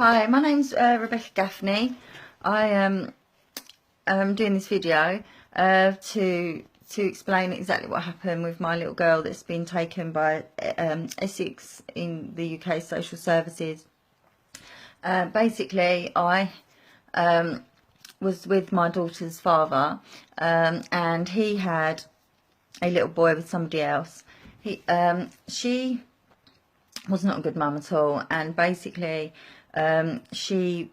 Hi, my name's Beckii Gaffney. I am doing this video to explain exactly what happened with my little girl that's been taken by Essex in the UK Social Services. Basically, I was with my daughter's father, and he had a little boy with somebody else. She was not a good mum at all, and basically she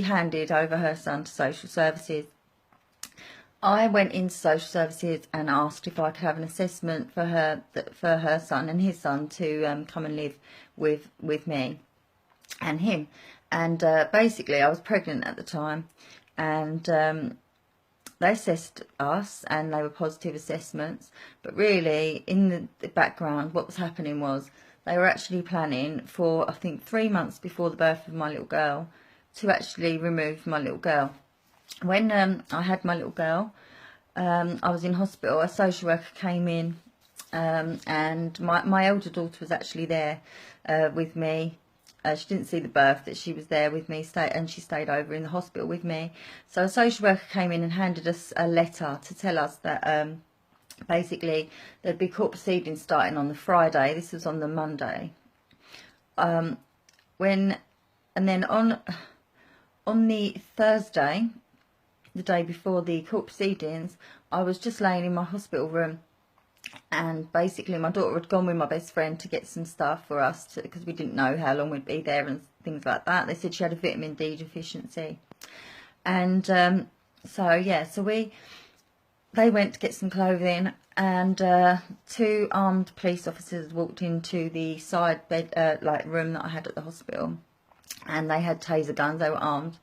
handed over her son to social services. I went into social services and asked if I could have an assessment for her son and his son to come and live with me and him. And basically I was pregnant at the time, and they assessed us and they were positive assessments, but really in the background what was happening was they were actually planning for, I think, 3 months before the birth of my little girl, to actually remove my little girl. When I had my little girl, I was in hospital. A social worker came in, and my elder daughter was actually there with me. She didn't see the birth, but she was there with me, and she stayed over in the hospital with me. So a social worker came in and handed us a letter to tell us that basically there'd be court proceedings starting on the Friday. This was on the Monday. And then on the Thursday, the day before the court proceedings, I was just laying in my hospital room, and basically my daughter had gone with my best friend to get some stuff for us, because we didn't know how long we'd be there and things like that. They said she had a vitamin D deficiency, and they went to get some clothing, and 2 armed police officers walked into the side bed room that I had at the hospital, and they had taser guns. They were armed,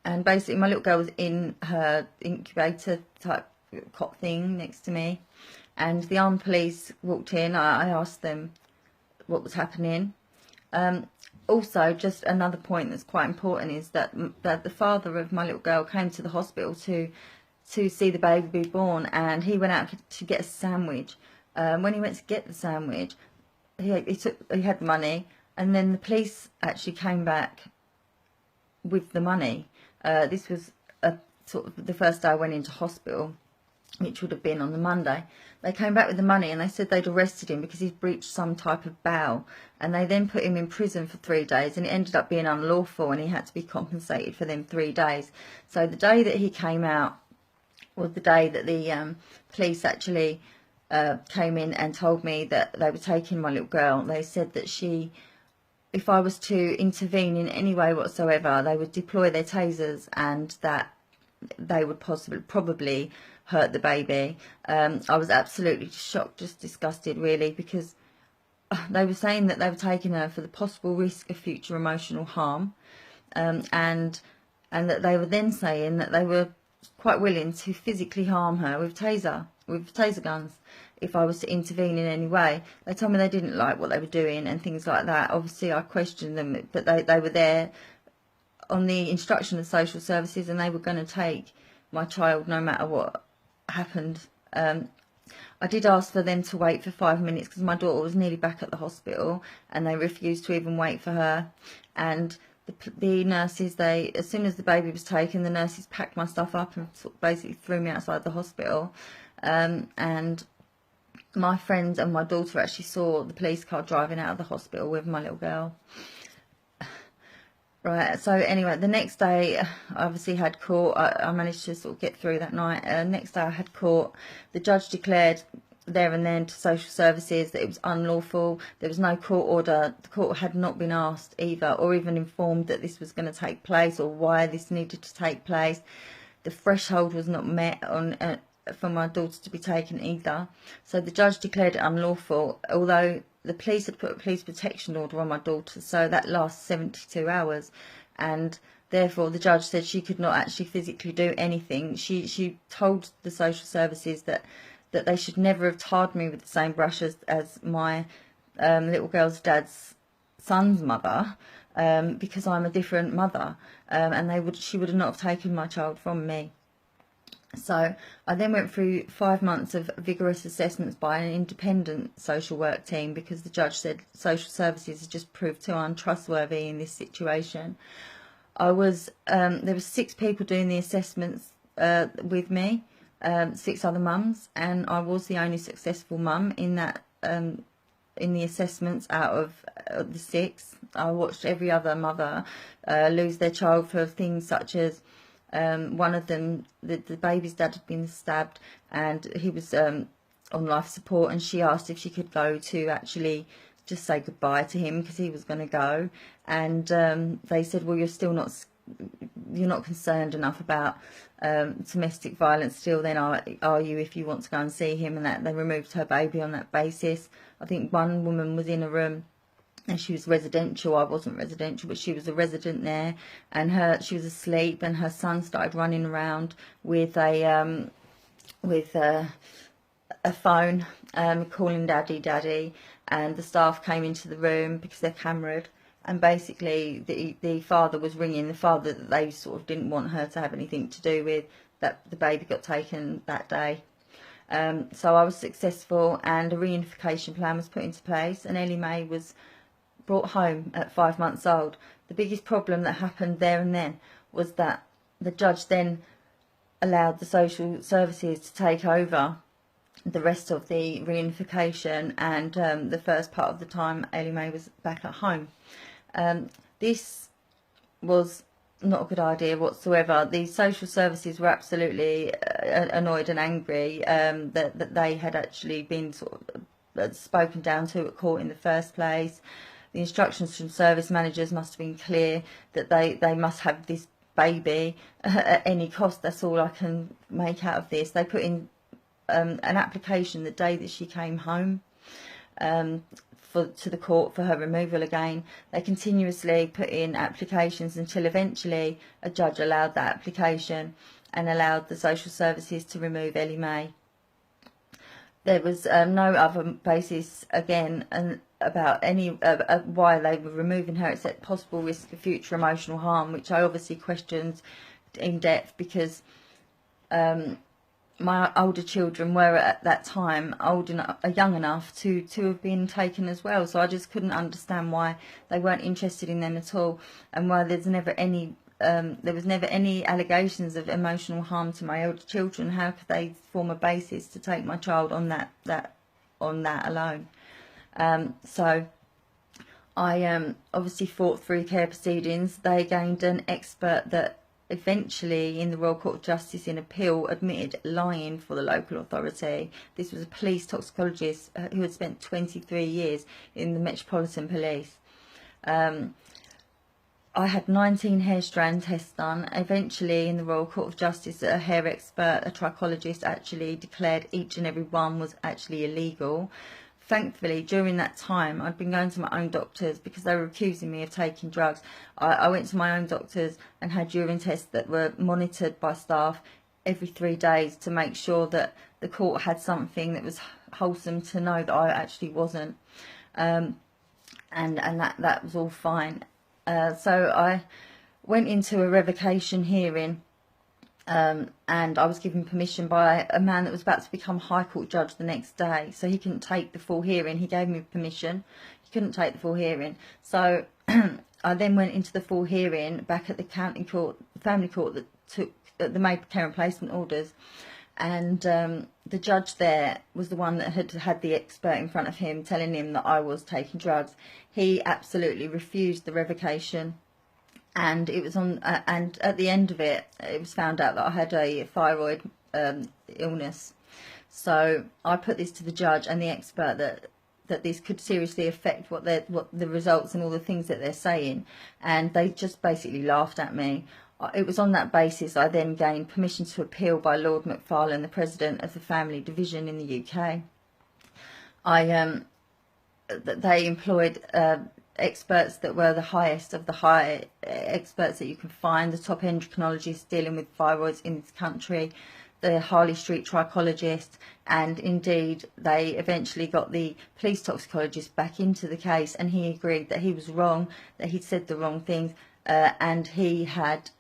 and basically my little girl was in her incubator type cot thing next to me, and the armed police walked in. I asked them what was happening. Also, just another point that's quite important is that the father of my little girl came to the hospital to see the baby be born, and he went out to get a sandwich. When he went to get the sandwich, he had money, and then the police actually came back with the money. This was sort of the first day I went into hospital, which would have been on the Monday. They came back with the money, and they said they'd arrested him because he'd breached some type of bail, and they then put him in prison for 3 days, and it ended up being unlawful, and he had to be compensated for them 3 days. So the day that he came out was the day that the police actually came in and told me that they were taking my little girl. They said that if I was to intervene in any way whatsoever, they would deploy their tasers, and that they would probably hurt the baby. I was absolutely shocked, just disgusted really, because they were saying that they were taking her for the possible risk of future emotional harm, and that they were then saying that they were quite willing to physically harm her with taser guns if I was to intervene in any way. They told me they didn't like what they were doing and things like that. Obviously I questioned them, but they were there on the instruction of social services, and they were going to take my child no matter what happened. I did ask for them to wait for 5 minutes because my daughter was nearly back at the hospital, and they refused to even wait for her. And the nurses, as soon as the baby was taken, the nurses packed my stuff up and sort of basically threw me outside the hospital. And my friend and my daughter actually saw the police car driving out of the hospital with my little girl. Right, so anyway, the next day I obviously had court. I managed to sort of get through that night. Next day I had court. The judge declared there and then to social services that it was unlawful. There was no court order. The court had not been asked either, or even informed that this was going to take place or why this needed to take place. The threshold was not met for my daughter to be taken either. So the judge declared it unlawful, although the police had put a police protection order on my daughter, so that lasts 72 hours, and therefore the judge said she could not actually physically do anything. She told the social services that they should never have tarred me with the same brush as my little girl's dad's son's mother, because I'm a different mother, and she would not have taken my child from me. So I then went through 5 months of vigorous assessments by an independent social work team, because the judge said social services had just proved too untrustworthy in this situation. There were 6 people doing the assessments with me, 6 other mums, and I was the only successful mum in that in the assessments out of the 6. I watched every other mother lose their child for things such as one of them, the baby's dad had been stabbed, and he was on life support, and she asked if she could go to actually just say goodbye to him because he was going to go, and they said, well, you're not concerned enough about domestic violence still then, are you, if you want to go and see him, and that they removed her baby on that basis. I think one woman was in a room, and she was residential. I wasn't residential, but she was a resident there, and she was asleep, and her son started running around with a phone, calling daddy, daddy, and the staff came into the room because they're cameraed, and basically the father was ringing the father that they sort of didn't want her to have anything to do with, that the baby got taken that day. So I was successful, and a reunification plan was put into place, and Ellie Mae was brought home at 5 months old. The biggest problem that happened there and then was that the judge then allowed the social services to take over the rest of the reunification, and the first part of the time Ellie Mae was back at home. This was not a good idea whatsoever. The social services were absolutely annoyed and angry that they had actually been sort of spoken down to at court in the first place. The instructions from service managers must have been clear that they must have this baby at any cost. That's all I can make out of this. They put in an application the day that she came home to the court for her removal again. They continuously put in applications until eventually a judge allowed that application and allowed the social services to remove Ellie Mae. There was no other basis again about any why they were removing her, except possible risk of future emotional harm, which I obviously questioned in depth, because my older children were at that time young enough to have been taken as well. So I just couldn't understand why they weren't interested in them at all, and why there was never any allegations of emotional harm to my older children. How could they form a basis to take my child on that alone? So I obviously fought through care proceedings. They gained an expert that eventually in the Royal Court of Justice in appeal admitted lying for the local authority. This was a police toxicologist who had spent 23 years in the Metropolitan Police. I had 19 hair strand tests done. Eventually in the Royal Court of Justice, a hair expert, a trichologist, actually declared each and every one was actually illegal. Thankfully, during that time, I'd been going to my own doctors because they were accusing me of taking drugs. I went to my own doctors and had urine tests that were monitored by staff every 3 days to make sure that the court had something that was wholesome to know that I actually wasn't. And that was all fine. So I went into a revocation hearing, and I was given permission by a man that was about to become High Court judge the next day, so he couldn't take the full hearing. He gave me permission. He couldn't take the full hearing, so I then went into the full hearing back at the county court, the family court that took that made care and placement orders, and the judge there was the one that had the expert in front of him telling him that I was taking drugs. He absolutely refused the revocation. And it was on, and at the end of it, it was found out that I had a thyroid illness. So I put this to the judge and the expert that this could seriously affect what the results and all the things that they're saying, and they just basically laughed at me. It was on that basis I then gained permission to appeal by Lord McFarlane, the president of the family division in the UK. They employed experts that were the highest of the high experts that you can find, the top endocrinologists dealing with thyroids in this country, the Harley Street trichologist, and indeed they eventually got the police toxicologist back into the case, and he agreed that he was wrong, that he'd said the wrong things, and he had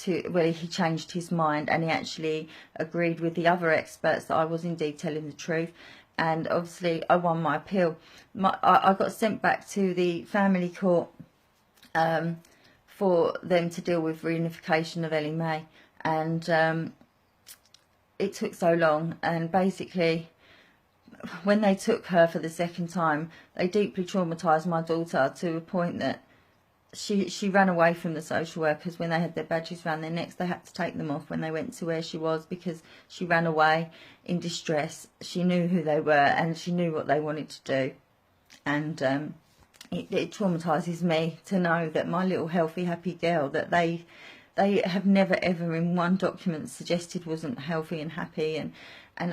he changed his mind, and he actually agreed with the other experts that I was indeed telling the truth. And obviously I won my appeal. I got sent back to the family court for them to deal with reunification of Ellie Mae, and it took so long. And basically, when they took her for the second time, they deeply traumatised my daughter to a point that she ran away from the social workers. When they had their badges around their necks, they had to take them off when they went to where she was, because she ran away in distress. She knew who they were, and she knew what they wanted to do. And it traumatises me to know that my little healthy, happy girl that they have never ever in one document suggested wasn't healthy and happy and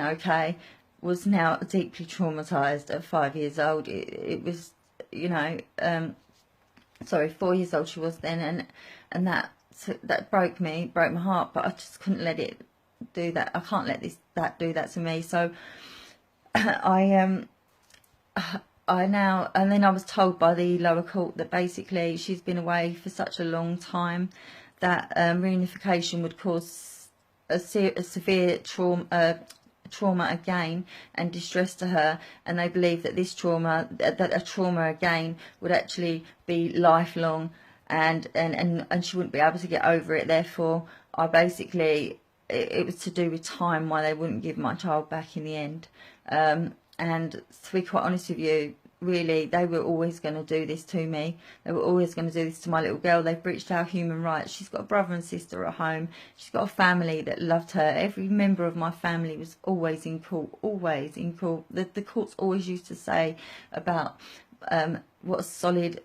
okay, was now deeply traumatised at 5 years old. It was, you know, sorry, 4 years old she was then, and that broke my heart. But I just couldn't let it do that. I can't let that do that to me. So I now, and then I was told by the lower court that basically she's been away for such a long time that reunification would cause a severe trauma again and distress to her, and they believe that this trauma, that a trauma again would actually be lifelong, and she wouldn't be able to get over it. Therefore, I basically, it was to do with time why they wouldn't give my child back in the end. And to be quite honest with you, really, they were always going to do this to me. They were always going to do this to my little girl. They've breached our human rights. She's got a brother and sister at home. She's got a family that loved her. Every member of my family was always in court, always in court. The courts always used to say about what a solid,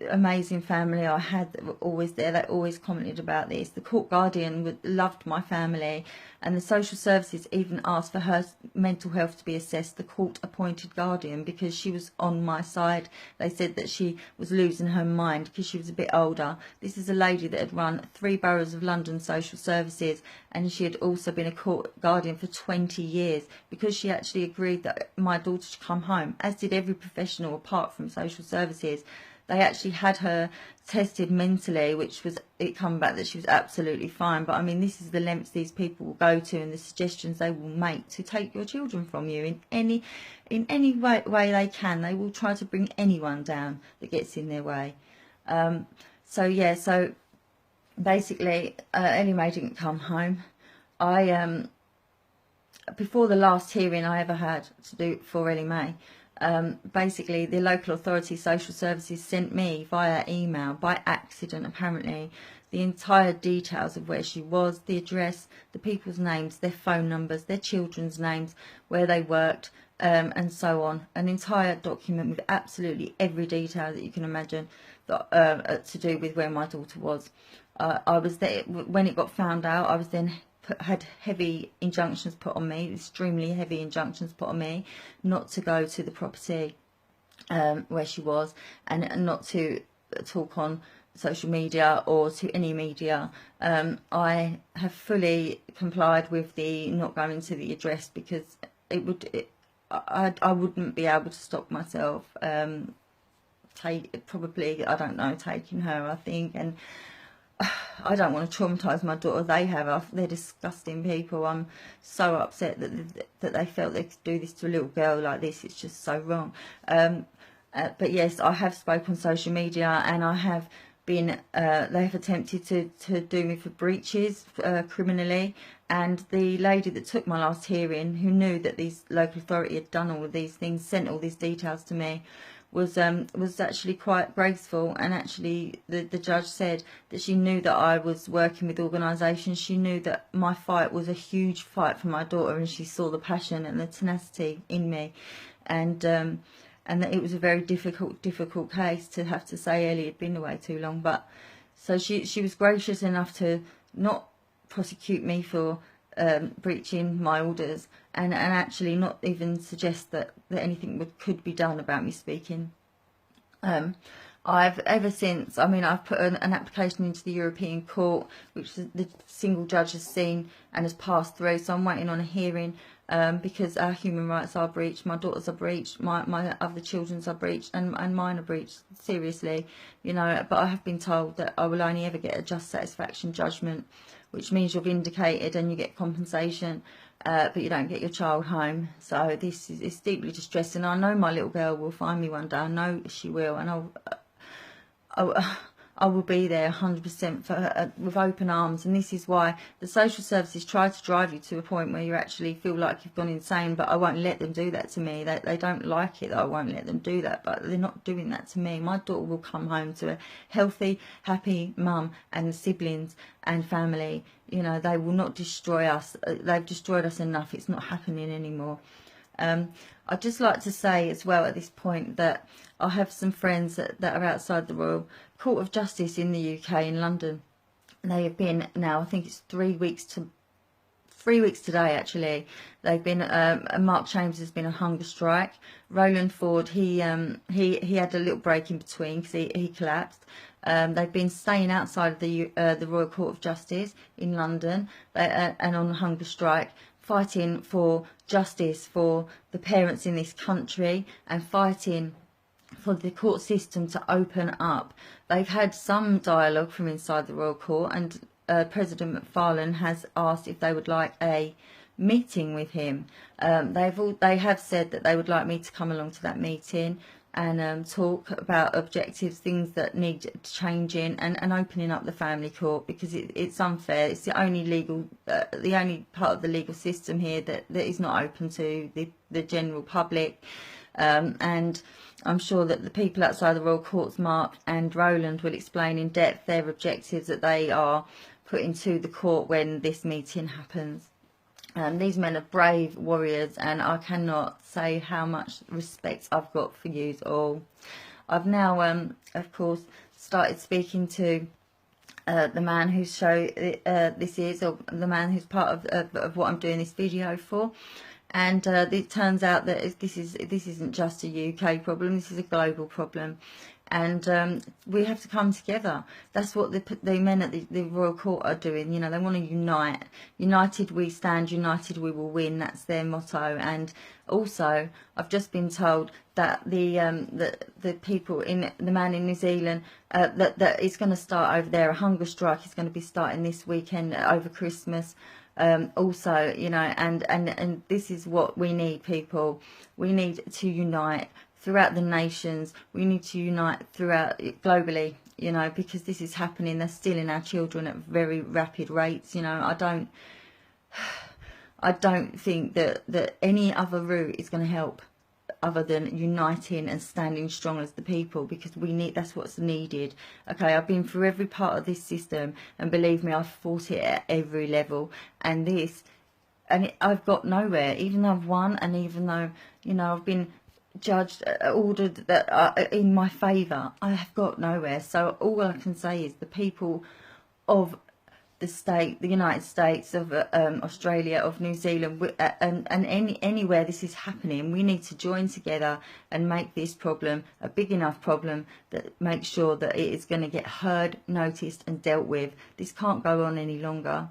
amazing family I had that were always there. They always commented about this. The court guardian loved my family, and the social services even asked for her mental health to be assessed, the court appointed guardian, because she was on my side. They said that she was losing her mind because she was a bit older. This is a lady that had run 3 boroughs of London social services, and she had also been a court guardian for 20 years, because she actually agreed that my daughter should come home, as did every professional apart from social services. They actually had her tested mentally, which was, it come back that she was absolutely fine. But I mean, this is the lengths these people will go to, and the suggestions they will make to take your children from you in any way they can. They will try to bring anyone down that gets in their way. So yeah, so basically, Ellie Mae didn't come home. Before the last hearing I ever had to do for Ellie Mae, basically the local authority social services sent me via email, by accident apparently, the entire details of where she was, the address, the people's names, their phone numbers, their children's names, where they worked, and so on. An entire document with absolutely every detail that you can imagine that, to do with where my daughter was. I was there when it got found out. I was then had heavy injunctions put on me, extremely heavy injunctions put on me, not to go to the property where she was, and not to talk on social media or to any media. I have fully complied with the not going to the address, because I wouldn't be able to stop myself probably, I don't know, taking her, I think. And I don't want to traumatise my daughter. They're disgusting people. I'm so upset that they felt they could do this to a little girl like this. It's just so wrong. But yes, I have spoken on social media, and I have been, they have attempted to do me for breaches criminally. And the lady that took my last hearing, who knew that these local authority had done all of these things, sent all these details to me, was actually quite graceful. And actually the judge said that she knew that I was working with organisations. She knew that my fight was a huge fight for my daughter, and she saw the passion and the tenacity in me, and that it was a very difficult case to have to say Ellie had been away too long. But so she was gracious enough to not prosecute me for breaching my orders, and actually not even suggest that anything could be done about me speaking. I've ever since, I mean, I've put an application into the European Court, which the single judge has seen and has passed through, so I'm waiting on a hearing because our human rights are breached, my daughters are breached, my other children's are breached, and mine are breached, seriously, you know. But I have been told that I will only ever get a just satisfaction judgment, which means you're vindicated and you get compensation, but you don't get your child home. So this is, it's deeply distressing. I know my little girl will find me one day. I know she will, and I will be there 100% for her, with open arms. And this is why the social services try to drive you to a point where you actually feel like you've gone insane, but I won't let them do that to me. They don't like it that I won't let them do that, but they're not doing that to me. My daughter will come home to a healthy, happy mum and siblings and family. You know, they will not destroy us. They've destroyed us enough. It's not happening anymore. I'd just like to say as well at this point that I have some friends that are outside the Royal Court of Justice in the UK, in London. They have been now, I think it's 3 weeks today actually. They've been, Mark Chambers has been on hunger strike. Roland Ford, he had a little break in between because he collapsed. They've been staying outside of the Royal Court of Justice in London, and on hunger strike, fighting for justice for the parents in this country, and fighting for the court system to open up. They've had some dialogue from inside the Royal Court, and President McFarlane has asked if they would like a meeting with him. They have said that they would like me to come along to that meeting and talk about objectives, things that need changing, and opening up the family court, because it's unfair. It's the only legal, the only part of the legal system here that is not open to the general public. And I'm sure that the people outside the Royal Courts, Mark and Roland, will explain in depth their objectives that they are putting to the court when this meeting happens. These men are brave warriors, and I cannot say how much respect I've got for you all. I've now, of course, started speaking to the man whose show this is, or the man who's part of what I'm doing this video for. And it turns out that this isn't just a UK problem. This is a global problem, and we have to come together. That's what the men at the Royal Court are doing. You know, they want to unite. United we stand, united we will win. That's their motto. And also, I've just been told that the people in the man in New Zealand that is going to start over there. A hunger strike is going to be starting this weekend over Christmas. Also, you know, and this is what we need, people. We need to unite throughout the nations. We need to unite throughout globally, you know, because this is happening. They're stealing our children at very rapid rates. You know, I don't think that any other route is going to help other than uniting and standing strong as the people, because that's what's needed. Okay, I've been through every part of this system, and believe me, I've fought it at every level, and I've got nowhere. Even though I've won, and even though, you know, I've been judged, ordered that are in my favour, I have got nowhere. So all I can say is the people of the United States, of Australia, of New Zealand, and anywhere this is happening, we need to join together and make this problem a big enough problem that makes sure that it is going to get heard, noticed and dealt with. This can't go on any longer.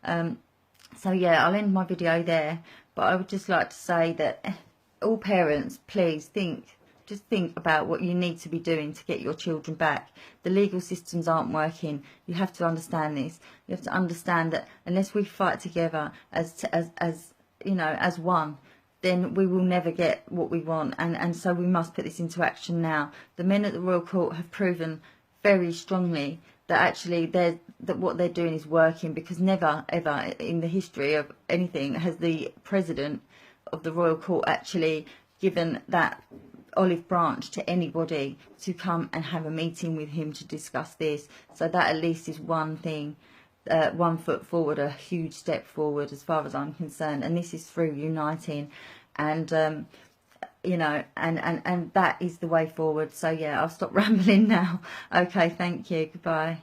So yeah, I'll end my video there, but I would just like to say that all parents, please just think about what you need to be doing to get your children back. The legal systems aren't working. You have to understand this. You have to understand that unless we fight together as you know, as one, then we will never get what we want. And so we must put this into action now. The men at the Royal Court have proven very strongly that actually that what they're doing is working, because never ever in the history of anything has the president of the Royal Court actually given that olive branch to anybody to come and have a meeting with him to discuss this. So that at least is one thing, one foot forward, a huge step forward as far as I'm concerned. And this is through uniting, and you know, and that is the way forward. So yeah, I'll stop rambling now. Okay, thank you, goodbye.